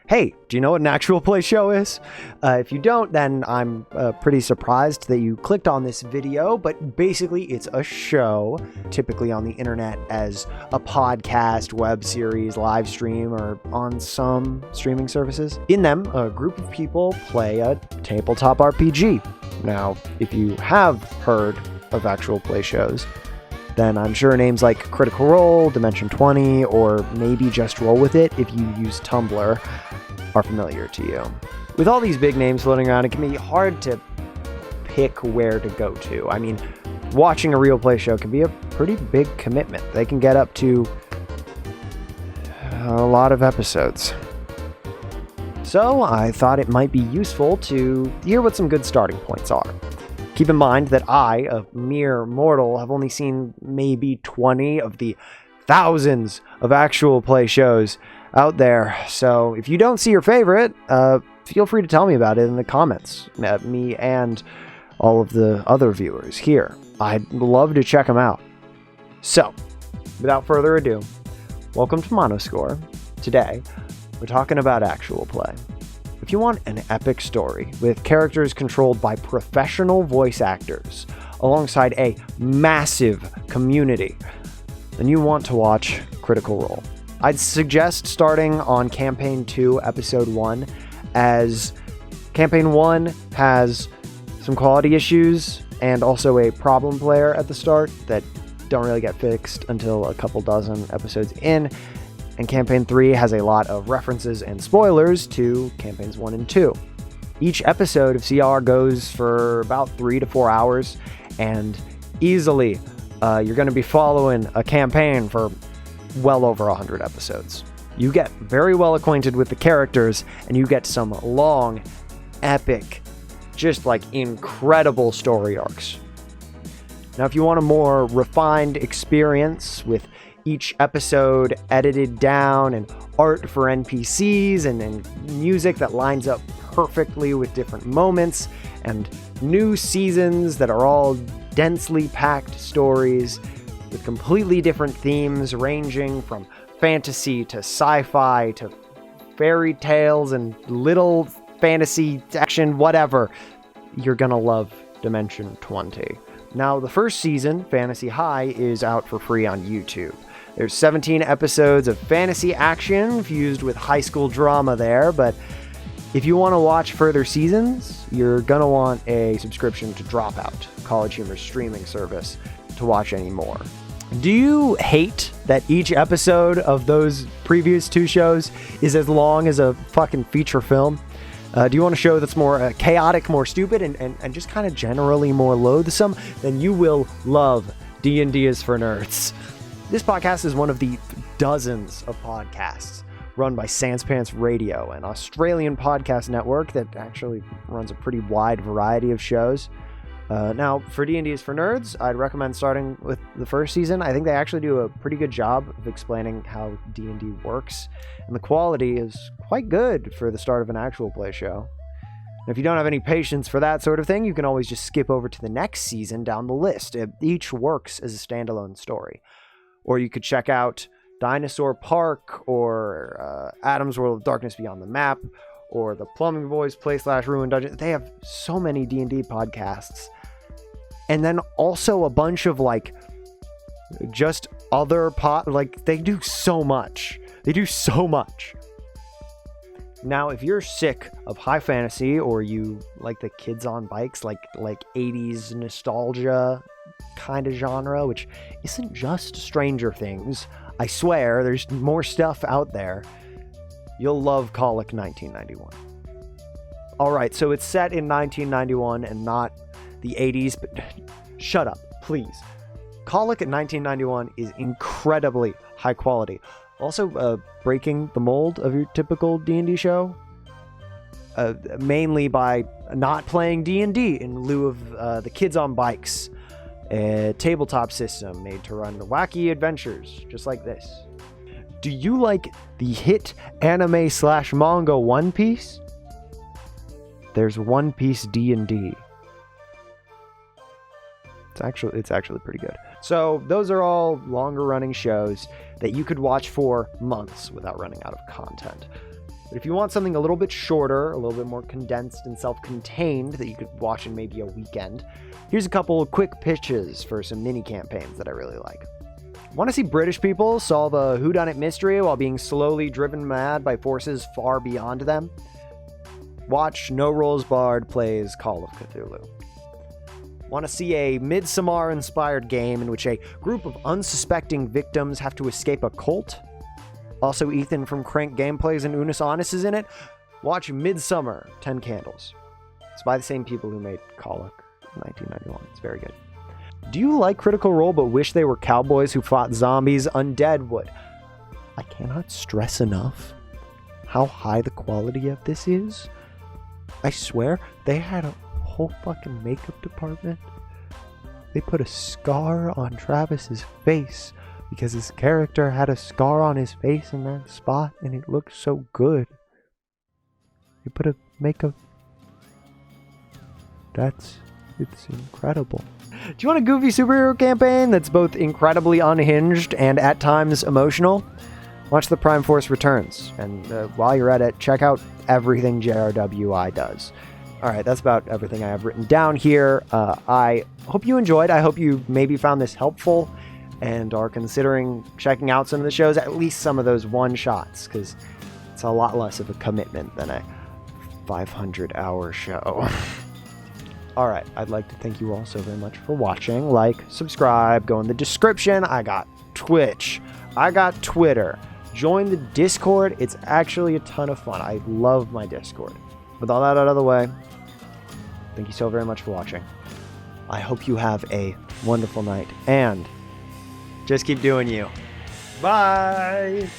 Hey, do you know what an actual play show is? If you don't, then I'm pretty surprised that you clicked on this video, but basically it's a show, typically on the internet as a podcast, web series, live stream, or on some streaming services. In them, a group of people play a tabletop RPG. Now, if you have heard of actual play shows, then I'm sure names like Critical Role, Dimension 20, or maybe just Roll With It if you use Tumblr are familiar to you. With all these big names floating around, it can be hard to pick where to go to. I mean, watching a real play show can be a pretty big commitment. They can get up to a lot of episodes. So I thought it might be useful to hear what some good starting points are. Keep in mind that I, a mere mortal, have only seen maybe 20 of the thousands of actual play shows out there. So if you don't see your favorite, feel free to tell me about it in the comments. Me and all of the other viewers here. I'd love to check them out. So, without further ado, welcome to Monoscore. Today, we're talking about actual play. If you want an epic story with characters controlled by professional voice actors alongside a massive community, then you want to watch Critical Role. I'd suggest starting on Campaign 2, Episode 1, as Campaign 1 has some quality issues and also a problem player at the start that don't really get fixed until a couple dozen episodes in. And Campaign 3 has a lot of references and spoilers to Campaigns 1 and 2. Each episode of CR goes for about 3 to 4 hours, and easily you're going to be following a campaign for well over 100 episodes. You get very well acquainted with the characters, and you get some long, epic, just like incredible story arcs. Now, if you want a more refined experience with each episode edited down and art for NPCs and music that lines up perfectly with different moments and new seasons that are all densely packed stories with completely different themes ranging from fantasy to sci-fi to fairy tales and little fantasy action, whatever, you're gonna love Dimension 20. Now, the first season, Fantasy High, is out for free on YouTube. There's 17 episodes of fantasy action fused with high school drama there, but if you want to watch further seasons, you're going to want a subscription to Dropout, College Humor's streaming service, to watch any more. Do you hate that each episode of those previous two shows is as long as a fucking feature film? Do you want a show that's more chaotic, more stupid, and just kind of generally more loathsome? Then you will love D&D is for Nerds. This podcast is one of the dozens of podcasts run by Sans Pants Radio, an Australian podcast network that actually runs a pretty wide variety of shows. Now, for D&D is for Nerds, I'd recommend starting with the first season. I think they actually do a pretty good job of explaining how D&D works, and the quality is quite good for the start of an actual play show. And if you don't have any patience for that sort of thing, you can always just skip over to the next season down the list. Each works as a standalone story. Or you could check out Dinosaur Park, or Adam's World of Darkness Beyond the Map, or the Plumbing Boys Play/Ruin Dungeon. They have so many D&D podcasts. And then also a bunch of just other they do so much. They do so much. Now, if you're sick of high fantasy, or you like the kids on bikes, like 80s nostalgia kind of genre, which isn't just Stranger Things, I swear there's more stuff out there, you'll love Colic 1991. Alright, so it's set in 1991 and not the 80s, but shut up, please. Colic at 1991 is incredibly high quality. Also, breaking the mold of your typical D&D show, mainly by not playing D&D in lieu of the kids on bikes, a tabletop system made to run wacky adventures just like this. Do you like the hit anime/manga One Piece? There's One Piece D&D. It's actually pretty good. So those are all longer running shows that you could watch for months without running out of content. But if you want something a little bit shorter, a little bit more condensed and self-contained that you could watch in maybe a weekend, here's a couple of quick pitches for some mini campaigns that I really like. Want to see British people solve a whodunit mystery while being slowly driven mad by forces far beyond them? Watch No Rules Barred plays Call of Cthulhu. Want to see a Midsommar-inspired game in which a group of unsuspecting victims have to escape a cult? Also, Ethan from Crank Gameplays and Unus Honest is in it. Watch Midsummer, 10 Candles. It's by the same people who made Colic in 1991. It's very good. Do you like Critical Role but wish they were cowboys who fought zombies? Undead would. I cannot stress enough how high the quality of this is. I swear, they had a whole fucking makeup department. They put a scar on Travis's face because his character had a scar on his face in that spot and it looked so good. They put a makeup. It's incredible. Do you want a goofy superhero campaign that's both incredibly unhinged and at times emotional? Watch The Prime Force Returns, and while you're at it, check out everything JRWI does. Alright, that's about everything I have written down here. I hope you enjoyed. I hope you maybe found this helpful and are considering checking out some of the shows, at least some of those one-shots, because it's a lot less of a commitment than a 500-hour show. Alright, I'd like to thank you all so very much for watching. Like, subscribe, go in the description. I got Twitch. I got Twitter. Join the Discord. It's actually a ton of fun. I love my Discord. With all that out of the way, thank you so very much for watching. I hope you have a wonderful night, and just keep doing you. Bye!